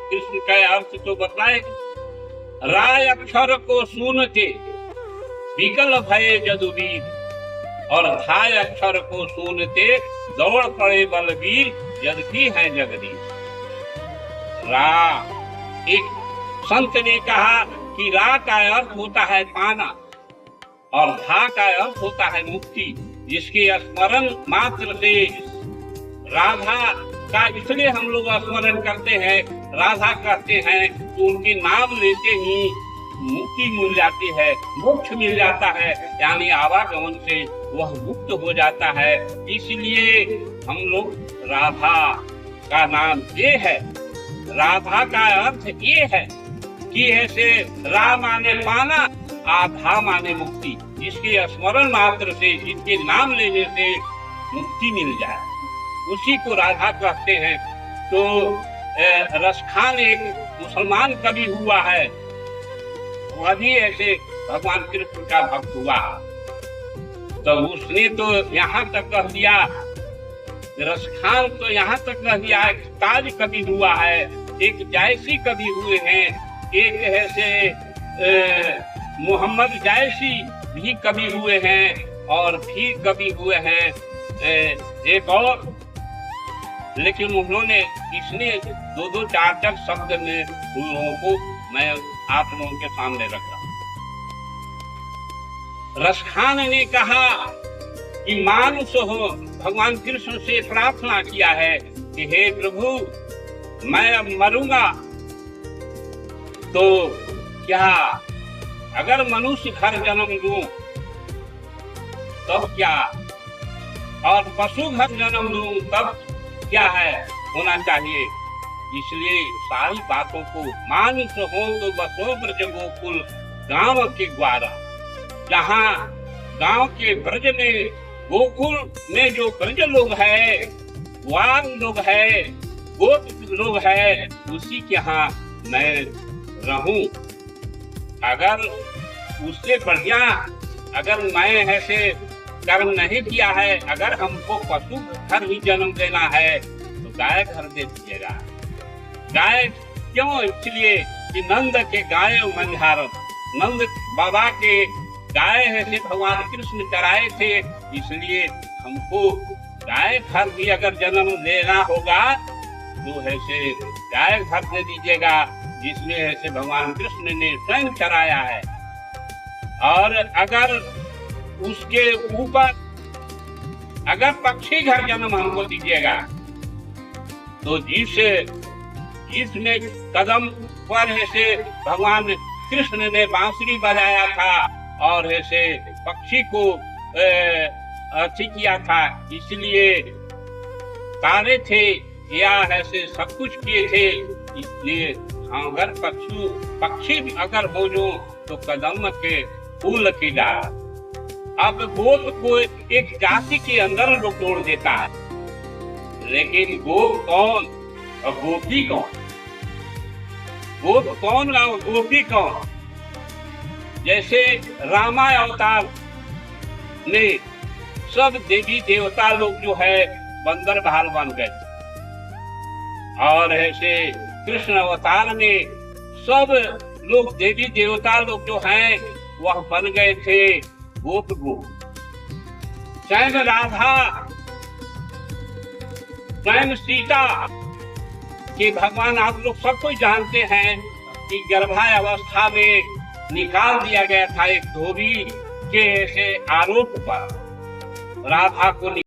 कृष्ण का अर्थ तो बताए। राय अक्षर को सुनते विकल भये जदुवीर, और धाय अक्षर को सुनते दौड़ पड़े बलवीर, यद्यपि है जगदीश। रा, एक संत ने कहा कि रा का अर्थ होता है पाना और धा का अर्थ होता है मुक्ति, जिसके स्मरण मात्र से राधा का इसलिए हम लोग स्मरण करते हैं, राधा कहते हैं तो उनके नाम लेते ही मुक्ति मिल जाती है, मोक्ष मिल जाता है, यानी आवागमन से वह मुक्त हो जाता है। इसलिए हम लोग राधा का नाम ये है। राधा का अर्थ ये है कि ऐसे रा माने पाना, आधा माने मुक्ति, जिसके स्मरण मात्र से, जिसके नाम लेने से मुक्ति मिल जाए, उसी को राधा कहते हैं। तो रसखान एक मुसलमान कवि हुआ है, वह भी ऐसे भगवान कृष्ण का भक्त हुआ, तो उसने तो यहाँ तक कह दिया, रसखान तो यहाँ तक कह दिया, एक ताज कवि हुआ है, एक जायसी कवि हुए हैं, एक ऐसे मोहम्मद जायसी भी कवि हुए हैं, और भी कवि हुए हैं एक और, लेकिन उन्होंने इसने दो चार शब्द में उन लोगों को मैं आप लोगों के सामने रख रहा हूं। रसखान ने कहा कि मानुष हो, भगवान कृष्ण से प्रार्थना किया है कि हे प्रभु, मैं अब मरूंगा तो क्या अगर मनुष्य घर जन्म लूं तब क्या, और पशु घर जन्म लूं तब क्या है होना चाहिए। इसलिए सारी बातों को मानुष हो तो बसो ब्रज गोकुल गांव के द्वारा, जहाँ गांव के ब्रज में, गोकुल में जो ब्रज लोग है, वार लोग है, गोप लोग है, उसी के यहाँ मैं रहूं। अगर उससे बढ़िया अगर मैं ऐसे कर्म नहीं किया है, अगर हमको पशु घर ही जन्म देना है तो गाय घर दे दीजिएगा। गाय क्यों? इसलिए कि नंद के गाय मंझार, नंद बाबा के गाय ऐसे भगवान कृष्ण चराए थे, इसलिए हमको गाय घर भी अगर जन्म देना होगा तो ऐसे गाय घर दे दीजिएगा, जिसमें ऐसे भगवान कृष्ण ने स्वयं चराया है। और अगर उसके ऊपर अगर पक्षी घर जन्म हमको दीजिएगा तो जिसने कदम पर ऐसे भगवान कृष्ण ने बांसुरी बजाया था और ऐसे पक्षी को अथी किया था, इसलिए तारे थे या ऐसे सब कुछ किए थे। इसलिए अगर पक्षी अगर हो जो तो कदम के फूल की डाल। अब गोप को एक जाति के अंदर लोग तोड़ देता है, लेकिन गोप कौन और गोपी कौन? गोप कौन और गोपी कौन? जैसे रामा अवतार ने सब देवी देवता लोग जो है बंदर भाल बन गए, और ऐसे कृष्ण अवतार में सब लोग देवी देवता लोग जो हैं वह बन गए थे गोप गोप। स्वयं राधा, स्वयं सीता के भगवान आप लोग सब कुछ जानते हैं कि गर्भावस्था में निकाल दिया गया था एक धोबी के ऐसे आरोप पर राधा को।